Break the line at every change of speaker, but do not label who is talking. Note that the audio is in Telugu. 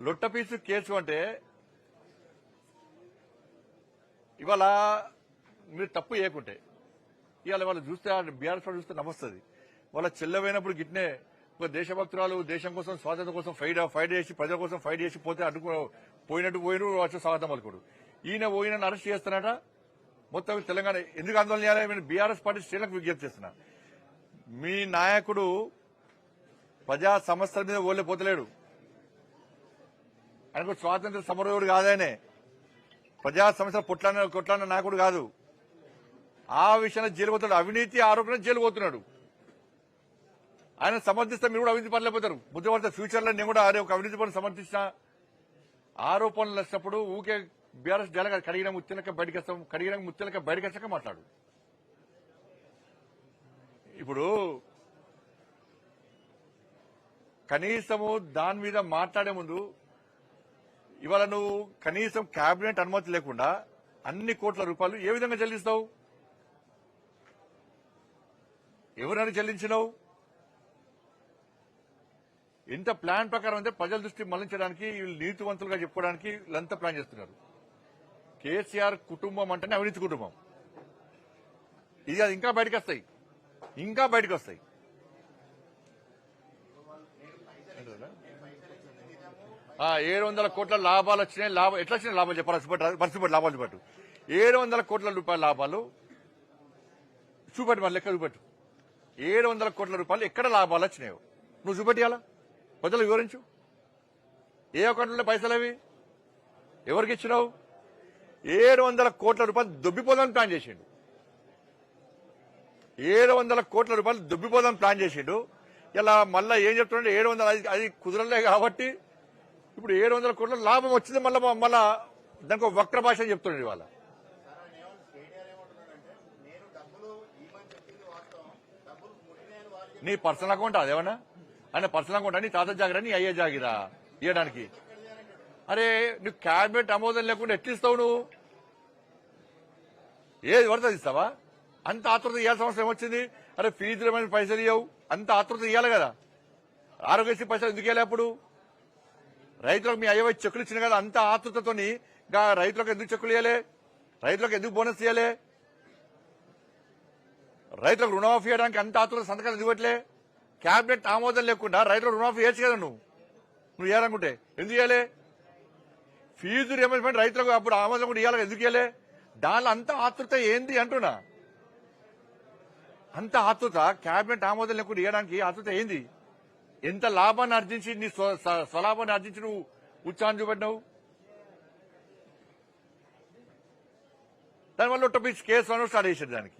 లొట్టపీసు కేసు అంటే ఇవాళ మీరు తప్పు చేయకుంటే ఇవాళ వాళ్ళు చూస్తే బీఆర్ఎస్ చూస్తే నమస్తుంది. వాళ్ళ చెల్లెమైనప్పుడు గిట్నే ఒక దేశభక్తురాలు దేశం కోసం స్వాతంత్రం కోసం ఫైట్ చేసి ప్రజల కోసం ఫైట్ చేసి పోతే పోయినట్టు వచ్చి స్వాగతం పలుకుడు. ఈయన పోయిన అరెస్ట్ చేస్తున్నాట. మొత్తం తెలంగాణ ఎందుకు ఆందోళన చేయాలి? బీఆర్ఎస్ పార్టీ శ్రేణులకు విజ్ఞప్తి చేస్తున్నా. మీ నాయకుడు ప్రజా సమస్యల మీద ఓళ్ళిపోతలేడు. ఆయనకు స్వాతంత్ర సమరయోధుడు కాదాయనే. ప్రజా సమస్యల కొట్లాడిన నాయకుడు కాదు. ఆ విషయంలో జైలు పోతాడు. అవినీతి ఆరోపణ జైలు పోతున్నాడు. ఆయన సమర్థిస్తే మీరు కూడా అవినీతి పనులు పోతారు. బుద్ధపడితే ఫ్యూచర్ లో నేను కూడా ఒక అవినీతి పనులు సమర్థించిన ఆరోపణలు వచ్చినప్పుడు ఊకే బీఆర్ఎస్ డేలా కడిగిన ముత్యాలక బయటకు వస్తాం, కడిగిన ముత్యాలక బయటకు వచ్చాక మాట్లాడు. ఇప్పుడు కనీసము దాని మీద మాట్లాడే ముందు ఇవాళ నువ్వు కనీసం కేబినెట్ అనుమతి లేకుండా అన్ని కోట్ల రూపాయలు ఏ విధంగా చెల్లిస్తావు? ఎవరైనా చెల్లించినావు? ఎంత ప్లాన్ ప్రకారం అంటే ప్రజల దృష్టి మళ్లించడానికి వీళ్ళు నీతివంతులుగా చెప్పుకోవడానికి వీళ్ళంతా ప్లాన్ చేస్తున్నారు. కేసీఆర్ కుటుంబం అంటేనే అవినీతి కుటుంబం. ఇది అది ఇంకా బయటకు వస్తాయి. 700 కోట్ల లాభాలు వచ్చినాయి. ఎట్లా వచ్చినాయి లాభాలు చెప్పాలి? పరిస్థితి లాభాలు చూపెట్టు. 700 కోట్ల రూపాయల లాభాలు చూపెట్టు. మన లెక్క చూపెట్టు. 700 కోట్ల రూపాయలు ఎక్కడ లాభాలు వచ్చినాయో నువ్వు చూపెట్టాలా? ప్రజలు వివరించు. ఏ అకౌంట్లో పైసలు అవి? ఎవరికి ఇచ్చినావు? 700 కోట్ల రూపాయలు దొబ్బిపోదామని ప్లాన్ చేసిండు. 700 కోట్ల రూపాయలు దొబ్బిపోదామని ప్లాన్ చేసిండు. ఇలా మళ్ళా ఏం చెప్తున్నాడు? 700 అది కుదరలే కాబట్టి ఇప్పుడు 700 కోట్ల లాభం వచ్చింది. మళ్ళా దానికి వక్ర భాష చెప్తున్నాడు. ఇవాళ నీ పర్సనల్ అకౌంట్ అదేమన్నా? ఆయన పర్సనల్ అకౌంట్ నీ తాత జాగిరా నీ అయ్యే జాగిరా ఇవ్వడానికి? అరే నువ్వు క్యాబినెట్ ఆమోదం లేకుండా ఎట్లిస్తావు? నువ్వు ఏది పడుతుంది ఇస్తావా? అంత ఆతృత ఇవ్వాల్సిన అవసరం ఏమొచ్చింది? అరే ఫీజులు ఏమైనా పైసలు ఇవ్వవు, అంత ఆతృత ఇవ్వాలి కదా. ఆరోగ్యశ్రీ పైసలు ఎందుకు ఇవ్వాలి? అప్పుడు రైతులకు మీ అయ్యవ చెక్కులు ఇచ్చిన కదా, అంత ఆతృతతోని రైతులకు ఎందుకు చెక్కులు ఇవ్వలే? రైతులకు ఎందుకు బోనస్ ఇవ్వలే? రైతులకు రుణమాఫీ చేయడానికి అంత ఆతృత సంతకాలు ఎందుకు పెట్టలే? క్యాబినెట్ ఆమోదం లేకుండా రైతులకు రుణమాఫీ చేయొచ్చు కదా. నువ్వు ఇవ్వాలనుకుంటే ఎందుకు ఇవ్వలే? ఫీజు రియంబర్స్మెంట్ రైతులకు అప్పుడు ఆమోదం కూడా ఇవ్వాలి, ఎందుకు ఇవ్వలే? దానిలో అంత ఆతృత ఏంది అంటున్నా. అంత ఆతృత క్యాబినెట్ ఆమోదం లేకుండా ఇవ్వడానికి ఆతృత ఏంది? ఎంత లాభాన్ని ఆర్జించి నీ స్వలాభాన్ని ఆర్జించి నువ్వు ఉత్సాహం చూపెట్టినావు? దానివల్ల కేసు స్టార్ట్ చేశాడు దానికి.